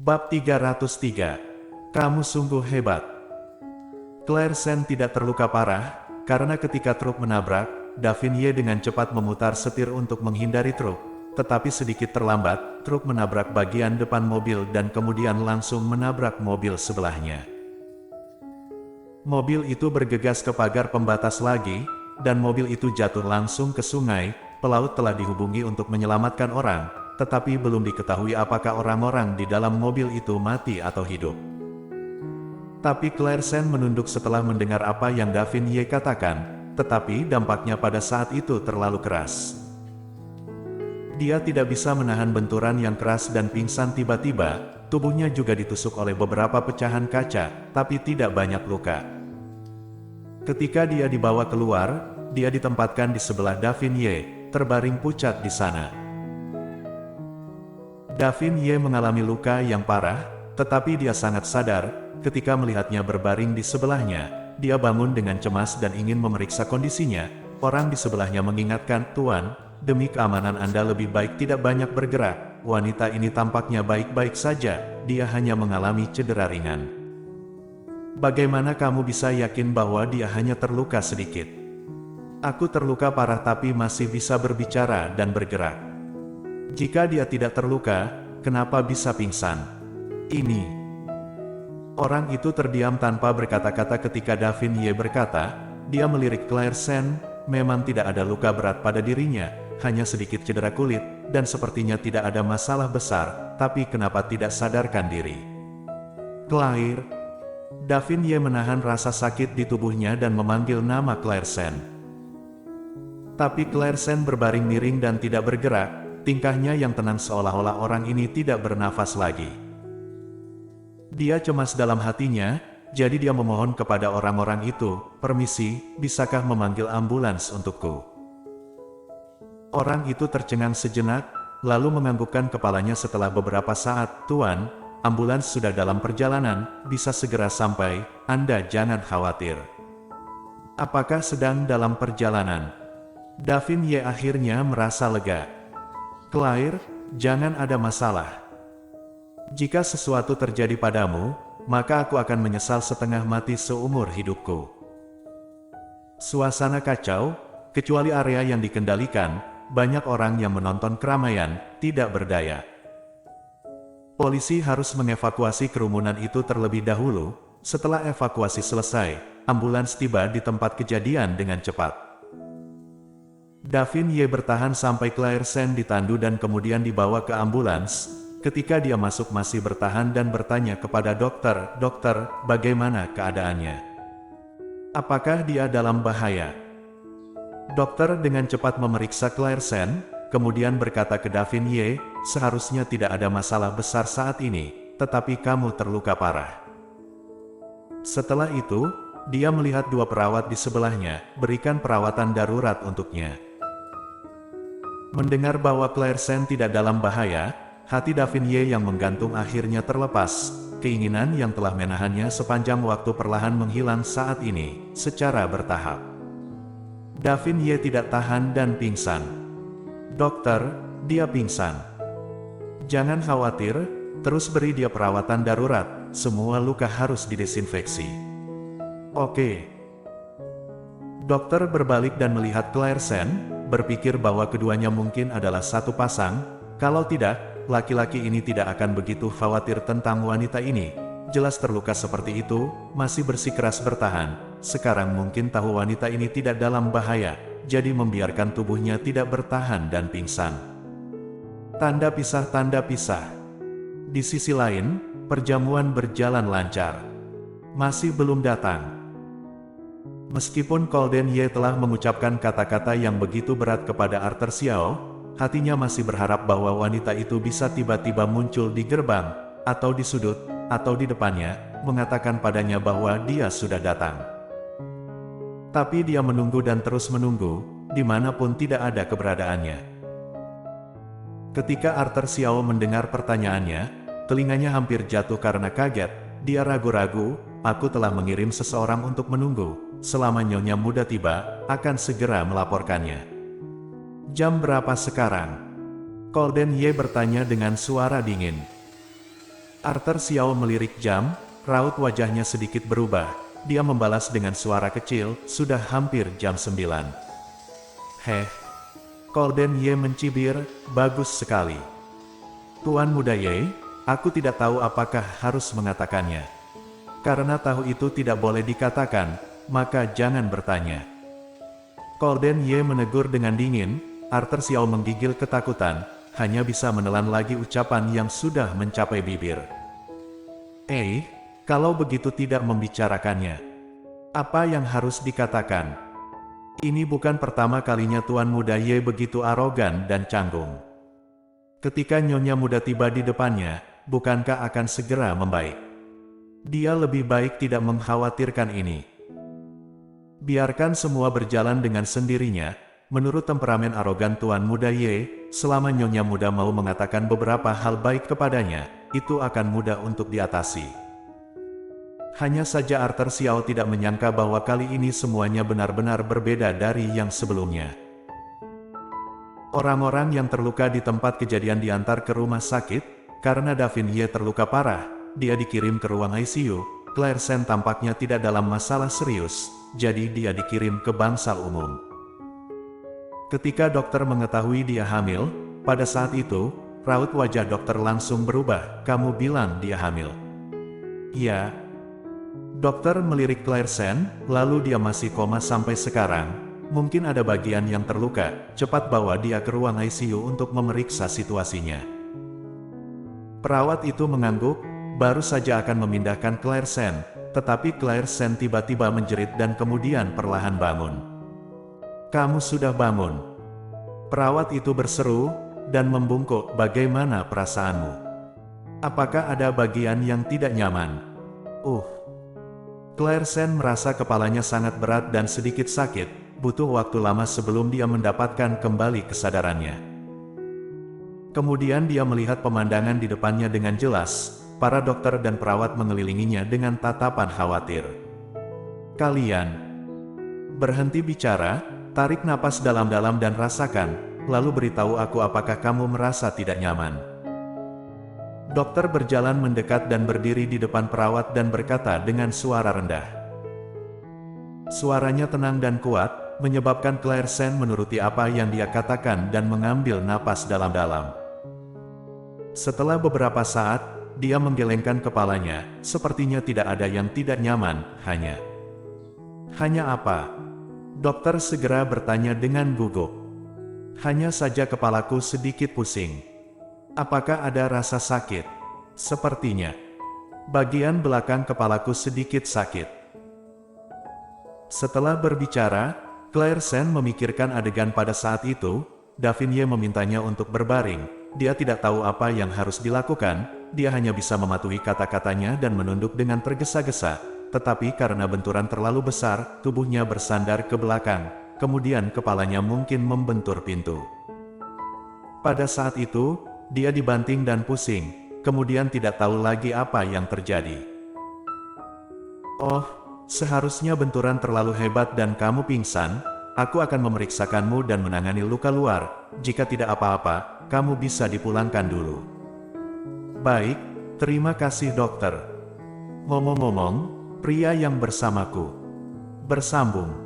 Bab 303. Kamu sungguh hebat. Claire Sen tidak terluka parah, karena ketika truk menabrak, Davinie dengan cepat memutar setir untuk menghindari truk. Tetapi sedikit terlambat, truk menabrak bagian depan mobil dan kemudian langsung menabrak mobil sebelahnya. Mobil itu bergegas ke pagar pembatas lagi, dan mobil itu jatuh langsung ke sungai. Pelaut telah dihubungi untuk menyelamatkan orang, tetapi belum diketahui apakah orang-orang di dalam mobil itu mati atau hidup. Tapi Claire Sen menunduk setelah mendengar apa yang Davinie katakan, tetapi dampaknya pada saat itu terlalu keras. Dia tidak bisa menahan benturan yang keras dan pingsan tiba-tiba. Tubuhnya juga ditusuk oleh beberapa pecahan kaca, tapi tidak banyak luka. Ketika dia dibawa keluar, dia ditempatkan di sebelah Davinie, terbaring pucat di sana. Davinie mengalami luka yang parah, tetapi dia sangat sadar. Ketika melihatnya berbaring di sebelahnya, dia bangun dengan cemas dan ingin memeriksa kondisinya. Orang di sebelahnya mengingatkan, "Tuan, demi keamanan Anda lebih baik tidak banyak bergerak. Wanita ini tampaknya baik-baik saja, dia hanya mengalami cedera ringan." "Bagaimana kamu bisa yakin bahwa dia hanya terluka sedikit?" "Aku terluka parah tapi masih bisa berbicara dan bergerak." "Jika dia tidak terluka, kenapa bisa pingsan?" "Ini..." Orang itu terdiam tanpa berkata-kata ketika Davinie berkata. Dia melirik Claire Sen. Memang tidak ada luka berat pada dirinya, hanya sedikit cedera kulit, dan sepertinya tidak ada masalah besar, tapi kenapa tidak sadarkan diri? "Claire..." Davinie menahan rasa sakit di tubuhnya dan memanggil nama Claire Sen. Tapi Claire Sen berbaring miring dan tidak bergerak, tingkahnya yang tenang seolah-olah orang ini tidak bernafas lagi. Dia cemas dalam hatinya, jadi dia memohon kepada orang-orang itu, "Permisi, bisakah memanggil ambulans untukku?" Orang itu tercengang sejenak, lalu menganggukkan kepalanya setelah beberapa saat. "Tuan, ambulans sudah dalam perjalanan, bisa segera sampai, Anda jangan khawatir." "Apakah sedang dalam perjalanan?" Davinie akhirnya merasa lega. "Claire, jangan ada masalah. Jika sesuatu terjadi padamu, maka aku akan menyesal setengah mati seumur hidupku." Suasana kacau, kecuali area yang dikendalikan, banyak orang yang menonton keramaian, tidak berdaya. Polisi harus mengevakuasi kerumunan itu terlebih dahulu. Setelah evakuasi selesai, ambulans tiba di tempat kejadian dengan cepat. Davinie bertahan sampai Claire Sen ditandu dan kemudian dibawa ke ambulans. Ketika dia masuk masih bertahan dan bertanya kepada dokter, "Dokter, bagaimana keadaannya? Apakah dia dalam bahaya?" Dokter dengan cepat memeriksa Claire Sen, kemudian berkata ke Davinie, "Seharusnya tidak ada masalah besar saat ini, tetapi kamu terluka parah." Setelah itu, dia melihat dua perawat di sebelahnya, berikan perawatan darurat untuknya. Mendengar bahwa Claire Sen tidak dalam bahaya, hati Davinie yang menggantung akhirnya terlepas. Keinginan yang telah menahannya sepanjang waktu perlahan menghilang saat ini, secara bertahap. Davinie tidak tahan dan pingsan. "Dokter, dia pingsan." "Jangan khawatir, terus beri dia perawatan darurat, semua luka harus didesinfeksi." "Oke." Dokter berbalik dan melihat Claire Sen, berpikir bahwa keduanya mungkin adalah satu pasang. Kalau tidak, laki-laki ini tidak akan begitu khawatir tentang wanita ini. Jelas terluka seperti itu, masih bersikeras bertahan. Sekarang mungkin tahu wanita ini tidak dalam bahaya, jadi membiarkan tubuhnya tidak bertahan dan pingsan. Tanda pisah, tanda pisah. Di sisi lain, perjamuan berjalan lancar. Masih belum datang. Meskipun Golden Ye telah mengucapkan kata-kata yang begitu berat kepada Arthur Xiao, hatinya masih berharap bahwa wanita itu bisa tiba-tiba muncul di gerbang, atau di sudut, atau di depannya, mengatakan padanya bahwa dia sudah datang. Tapi dia menunggu dan terus menunggu, dimanapun tidak ada keberadaannya. Ketika Arthur Xiao mendengar pertanyaannya, telinganya hampir jatuh karena kaget. Dia ragu-ragu, "Aku telah mengirim seseorang untuk menunggu. Selama nyonya muda tiba, akan segera melaporkannya." "Jam berapa sekarang?" Golden Ye bertanya dengan suara dingin. Arthur Xiao melirik jam, raut wajahnya sedikit berubah. Dia membalas dengan suara kecil, sudah hampir jam 9. Heh. Golden Ye mencibir, bagus sekali. Tuan Muda Ye, aku tidak tahu apakah harus mengatakannya. Karena tahu itu tidak boleh dikatakan, maka jangan bertanya. Golden Ye menegur dengan dingin. Arthur Xiao menggigil ketakutan, hanya bisa menelan lagi ucapan yang sudah mencapai bibir. Kalau begitu tidak membicarakannya. Apa yang harus dikatakan? Ini bukan pertama kalinya Tuan Muda Ye begitu arogan dan canggung. Ketika Nyonya Muda tiba di depannya, bukankah akan segera membaik? Dia lebih baik tidak mengkhawatirkan ini. Biarkan semua berjalan dengan sendirinya. Menurut temperamen arogan Tuan Muda Ye, selama Nyonya Muda mau mengatakan beberapa hal baik kepadanya, itu akan mudah untuk diatasi. Hanya saja Arthur Xiao tidak menyangka bahwa kali ini semuanya benar-benar berbeda dari yang sebelumnya. Orang-orang yang terluka di tempat kejadian diantar ke rumah sakit. Karena Davin Ye terluka parah, dia dikirim ke ruang ICU. Claire Sen tampaknya tidak dalam masalah serius, jadi dia dikirim ke bangsal umum. Ketika dokter mengetahui dia hamil, pada saat itu, raut wajah dokter langsung berubah. Kamu bilang dia hamil? Ya. Dokter melirik Claire Sen, lalu dia masih koma sampai sekarang. Mungkin ada bagian yang terluka, cepat bawa dia ke ruang ICU untuk memeriksa situasinya. Perawat itu mengangguk, baru saja akan memindahkan Claire Sen, tetapi Claire Sen tiba-tiba menjerit dan kemudian perlahan bangun. Kamu sudah bangun. Perawat itu berseru, dan membungkuk, bagaimana perasaanmu? Apakah ada bagian yang tidak nyaman? Claire Sen merasa kepalanya sangat berat dan sedikit sakit, butuh waktu lama sebelum dia mendapatkan kembali kesadarannya. Kemudian dia melihat pemandangan di depannya dengan jelas, para dokter dan perawat mengelilinginya dengan tatapan khawatir. Kalian berhenti bicara, tarik napas dalam-dalam dan rasakan, lalu beritahu aku apakah kamu merasa tidak nyaman. Dokter berjalan mendekat dan berdiri di depan perawat dan berkata dengan suara rendah. Suaranya tenang dan kuat, menyebabkan Claire Sen menuruti apa yang dia katakan dan mengambil napas dalam-dalam. Setelah beberapa saat, dia menggelengkan kepalanya, sepertinya tidak ada yang tidak nyaman, hanya apa? Dokter segera bertanya dengan gugup. Hanya saja kepalaku sedikit pusing. Apakah ada rasa sakit? Sepertinya. Bagian belakang kepalaku sedikit sakit. Setelah berbicara, Claire Sen memikirkan adegan pada saat itu. Davin Ye memintanya untuk berbaring. Dia tidak tahu apa yang harus dilakukan, dia hanya bisa mematuhi kata-katanya dan menunduk dengan tergesa-gesa. Tetapi karena benturan terlalu besar, tubuhnya bersandar ke belakang, kemudian kepalanya mungkin membentur pintu. Pada saat itu, dia dibanting dan pusing, kemudian tidak tahu lagi apa yang terjadi. Seharusnya benturan terlalu hebat dan kamu pingsan. Aku akan memeriksakanmu dan menangani luka luar. Jika tidak apa-apa, kamu bisa dipulangkan dulu. Baik, terima kasih dokter. Ngomong-ngomong, pria yang bersamaku bersambung.